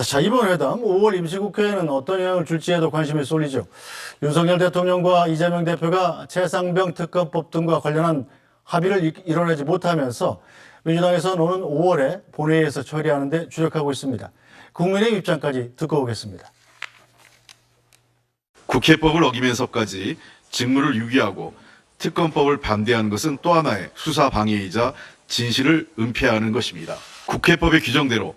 자, 이번 회담 5월 임시국회에는 어떤 영향을 줄지에도 관심이 쏠리죠. 윤석열 대통령과 이재명 대표가 최상병 특검법 등과 관련한 합의를 이뤄내지 못하면서 민주당에서는 오는 5월에 본회의에서 처리하는 데 주력하고 있습니다. 국민의 입장까지 듣고 오겠습니다. 국회법을 어기면서까지 직무를 유기하고 특검법을 반대하는 것은 또 하나의 수사 방해이자 진실을 은폐하는 것입니다. 국회법의 규정대로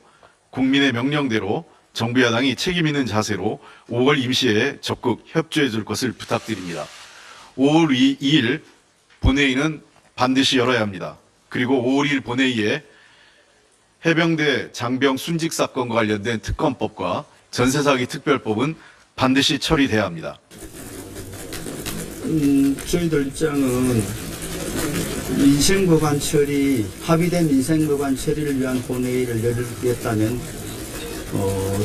국민의 명령대로 정부 야당이 책임 있는 자세로 5월 임시회에 적극 협조해 줄 것을 부탁드립니다. 5월 2일 본회의는 반드시 열어야 합니다. 그리고 5월 2일 본회의에 해병대 장병 순직 사건과 관련된 특검법과 전세사기 특별법은 반드시 처리돼야 합니다. 저희들 입장은 민생법안 처리, 합의된 민생법안 처리를 위한 본회의를 열겠다면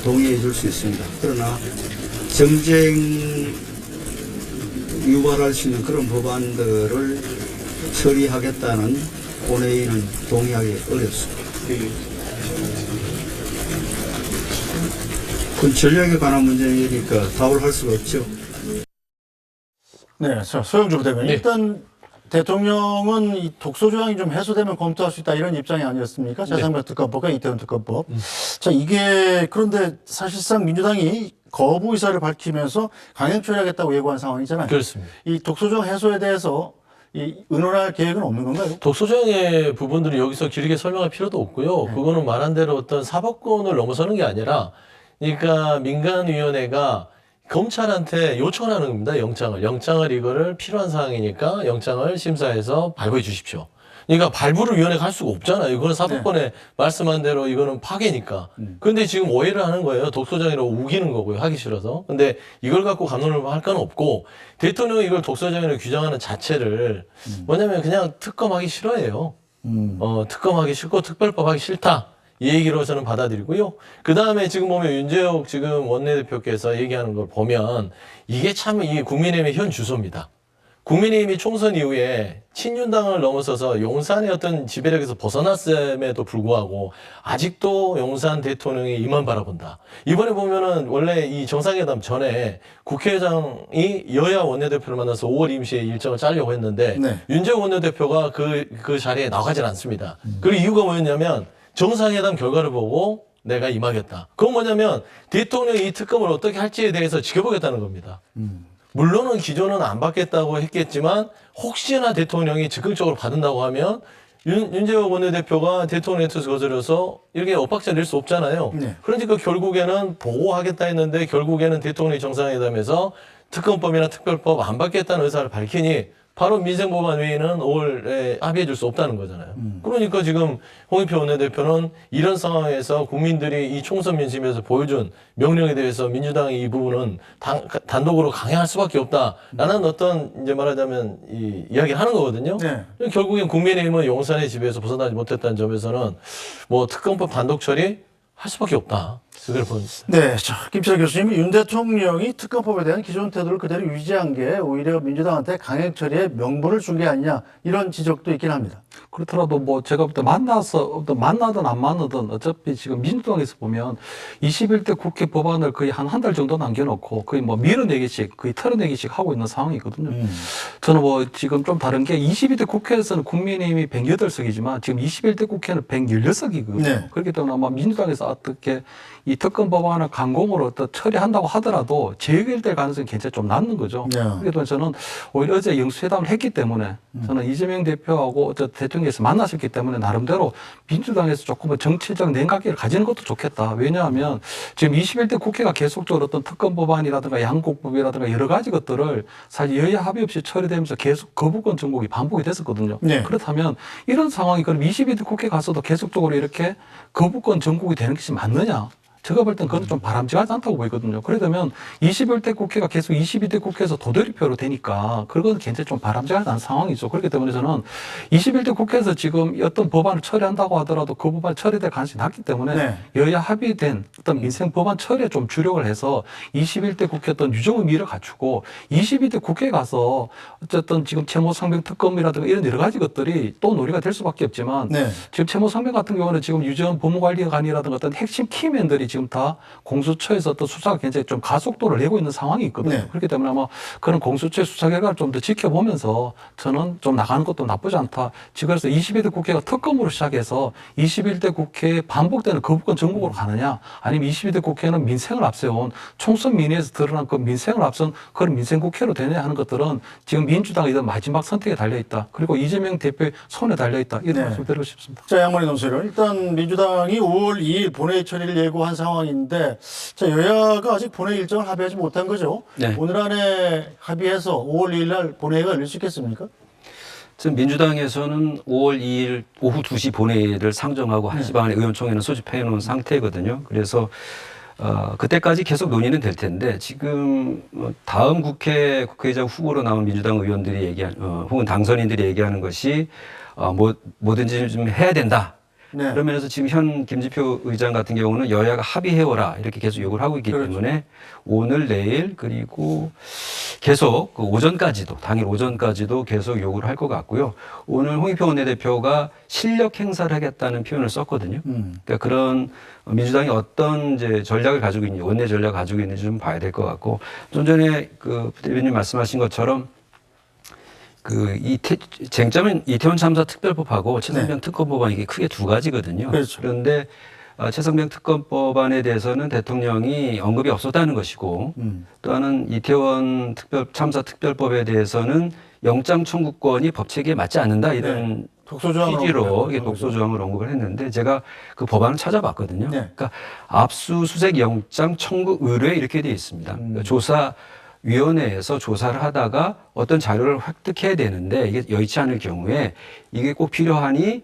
동의해 줄 수 있습니다. 그러나 정쟁 유발할 수 있는 그런 법안들을 처리하겠다는 본회의는 동의하기 어렵습니다. 그건 전략에 관한 문제니까 답을 할 수가 없죠. 네, 자, 소영주 부대변인. 네. 일단 대통령은 이 독소 조항이 좀 해소되면 검토할 수 있다 이런 입장이 아니었습니까? 최상병 특검법과 이태원 특검법. 자, 이게 그런데 사실상 민주당이 거부 의사를 밝히면서 강행 처리하겠다고 예고한 상황이잖아요. 그렇습니다. 이 독소 조항 해소에 대해서 이 의논할 계획은 없는 건가요? 독소조항의 부분들을 여기서 길게 설명할 필요도 없고요. 그거는 말한 대로 어떤 사법권을 넘어서는 게 아니라, 그러니까 민간위원회가 검찰한테 요청을 하는 겁니다. 영장을 이거를 필요한 사항이니까 영장을 심사해서 발부해 주십시오. 그러니까 발부를 위원회가 할 수가 없잖아요. 이거는 사법권에 말씀한 대로 이거는 파괴니까. 근데 지금 오해를 하는 거예요. 독소장이라고 우기는 거고요. 하기 싫어서. 근데 이걸 갖고 감론을 할 건 없고, 대통령이 이걸 독소장이라고 규정하는 자체를 뭐냐면 그냥 특검하기 싫어해요. 특검하기 싫고 특별법 하기 싫다. 이 얘기로 저는 받아들이고요. 그 다음에 지금 보면 윤재욱 지금 원내대표께서 얘기하는 걸 보면 이게 참 이 국민의힘의 현 주소입니다. 국민의힘이 총선 이후에 친윤당을 넘어서서 용산의 어떤 지배력에서 벗어났음에도 불구하고 아직도 용산 대통령이 이만 바라본다. 이번에 보면은 원래 이 정상회담 전에 국회의장이 여야 원내대표를 만나서 5월 임시회 일정을 짜려고 했는데 네. 윤재욱 원내대표가 그 자리에 나가질 않습니다. 그 이유가 뭐였냐면 정상회담 결과를 보고 내가 임하겠다. 그건 뭐냐면 대통령이 이 특검을 어떻게 할지에 대해서 지켜보겠다는 겁니다. 물론은 기존은 안 받겠다고 했겠지만 혹시나 대통령이 적극적으로 받는다고 하면 윤재욱 원내대표가 대통령의 뜻을 거절해서 이렇게 엇박자 낼 수 없잖아요. 네. 그러니까 결국에는 보고하겠다 했는데 결국에는 대통령이 정상회담에서 특검법이나 특별법 안 받겠다는 의사를 밝히니 바로 민생법안 회의는 5월에 합의해 줄 수 없다는 거잖아요. 그러니까 지금 홍익표 원내대표는 이런 상황에서 국민들이 이 총선 민심에서 보여준 명령에 대해서 민주당이 이 부분은 단독으로 강행할 수밖에 없다라는 어떤 이제 말하자면 이야기를 하는 거거든요. 네. 결국엔 국민의힘은 용산의 지배에서 벗어나지 못했다는 점에서는 뭐 특검법 단독 처리 할 수밖에 없다. 그걸 봅니다. 네, 자, 김철 교수님이 윤 대통령이 특검법에 대한 기존 태도를 그대로 유지한 게 오히려 민주당한테 강행 처리에 명분을 준 게 아니냐 이런 지적도 있긴 합니다. 그렇더라도 뭐 제가 볼 때 만나든 안 만나든 어차피 지금 민주당에서 보면 21대 국회 법안을 거의 한 달 정도 남겨놓고 거의 뭐 밀어내기식 거의 털어내기식 하고 있는 상황이거든요. 저는 뭐 지금 좀 다른 게 22대 국회에서는 국민의힘이 108석이지만 지금 21대 국회는 116석이거든요. 네. 그렇기 때문에 아마 민주당에서 어떻게 이 특검 법안을 강공으로 또 처리한다고 하더라도 재결될 가능성이 굉장히 좀 낮는 거죠. 네. 그렇기 때문에 저는 오히려 어제 영수회담을 했기 때문에 저는 이재명 대표하고 어제 대통령께서 만나셨기 때문에 나름대로 민주당에서 조금 정치적 냉각기를 가지는 것도 좋겠다. 왜냐하면 지금 21대 국회가 계속적으로 어떤 특검 법안이라든가 양곡법이라든가 여러 가지 것들을 사실 여야 합의 없이 처리되면서 계속 거부권 정국이 반복이 됐었거든요. 네. 그렇다면 이런 상황이 그럼 22대 국회 가서도 계속적으로 이렇게 거부권 정국이 되는 것이 맞느냐? 제가 볼 땐 그건 좀 바람직하지 않다고 보이거든요. 그러려면 21대 국회가 계속 22대 국회에서 도돌이표로 되니까 그건 굉장히 좀 바람직하지 않은 상황이죠. 그렇기 때문에 저는 21대 국회에서 지금 어떤 법안을 처리한다고 하더라도 그 법안이 처리될 가능성이 낮기 때문에 네. 여야 합의된 어떤 민생 법안 처리에 좀 주력을 해서 21대 국회 어떤 유정 의미를 갖추고 22대 국회에 가서 어쨌든 지금 채모상병 특검이라든가 이런 여러 가지 것들이 또 논의가 될 수밖에 없지만 네. 지금 채모상병 같은 경우는 지금 유전 법무관리관이라든가 어떤 핵심 키맨들이 지금 다 공수처에서 또 수사가 굉장히 좀 가속도를 내고 있는 상황이 있거든요. 네. 그렇기 때문에 아마 그런 공수처의 수사 결과를 좀 더 지켜보면서 저는 좀 나가는 것도 나쁘지 않다. 지금 그래서 22대 국회가 특검으로 시작해서 21대 국회에 반복되는 거부권 전국으로 가느냐, 아니면 22대 국회는 민생을 앞세운 총선 민의에서 드러난 그 민생을 앞선 그런 민생 국회로 되느냐 하는 것들은 지금 민주당의 이런 마지막 선택에 달려 있다. 그리고 이재명 대표의 손에 달려 있다. 이런 네. 말씀 드리고 싶습니다. 자, 양만희 논설위원. 일단 민주당이 5월 2일 본회의 처리를 예고한 상황인데, 자, 여야가 아직 본회의 일정을 합의하지 못한 거죠. 네. 오늘 안에 합의해서 5월 2일 날 본회의가 열릴 수 있겠습니까? 지금 민주당에서는 5월 2일 오후 2시 본회의를 상정하고 1시 반에 의원총회는 소집해 놓은 상태거든요. 그래서 그때까지 계속 논의는 될 텐데 지금 다음 국회의장 후보로 나온 민주당 의원들이 혹은 당선인들이 얘기하는 것이 뭐든지 좀 해야 된다. 네. 그러면서 지금 현 김지표 의장 같은 경우는 여야가 합의해오라 이렇게 계속 요구를 하고 있기 그렇죠. 때문에 오늘 내일 그리고 계속 그 오전까지도 당일 오전까지도 계속 요구를 할 것 같고요. 오늘 홍익표 원내대표가 실력 행사를 하겠다는 표현을 썼거든요. 그러니까 그런 민주당이 어떤 이제 전략을 가지고 있는지 원내 전략을 가지고 있는지 좀 봐야 될 것 같고 좀 전에 그 대변인 말씀하신 것처럼 쟁점은 이태원 참사 특별법하고 최성병 특검법안 이게 크게 두 가지거든요. 그렇죠. 그런데 최성병 특검법안에 대해서는 대통령이 언급이 없었다는 것이고 또 하나는 이태원 참사 특별법에 대해서는 영장 청구권이 법 체계에 맞지 않는다 이런 독소조항을 취지로 언급했죠. 이게 독소조항을 언급을 했는데 제가 그 법안을 찾아봤거든요. 네. 그러니까 압수수색 영장 청구 의뢰 이렇게 되어 있습니다. 그러니까 조사위원회에서 조사를 하다가 어떤 자료를 획득해야 되는데 이게 여의치 않을 경우에 이게 꼭 필요하니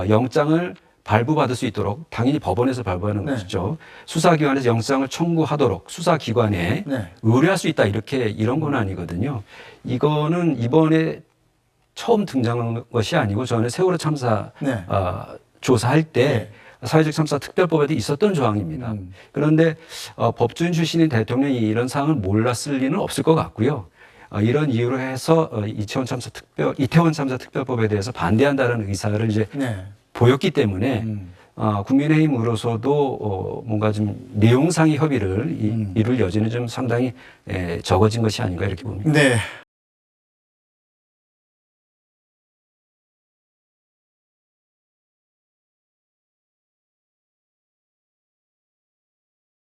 영장을 발부받을 수 있도록 당연히 법원에서 발부하는 네. 것이죠. 수사기관에서 영장을 청구하도록 수사기관에 네. 의뢰할 수 있다 이런 건 아니거든요. 이거는 이번에 처음 등장한 것이 아니고 전에 세월호 참사 네. 조사할 때 사회적 참사 특별법에도 있었던 조항입니다. 그런데 법조인 출신인 대통령이 이런 사항을 몰랐을 리는 없을 것 같고요. 이런 이유로 해서 이태원 참사 특별법에 대해서 반대한다는 의사를 이제 네. 보였기 때문에 국민의힘으로서도 뭔가 좀 내용상의 협의를 이룰 여지는 좀 상당히 적어진 것이 아닌가 이렇게 봅니다. 네.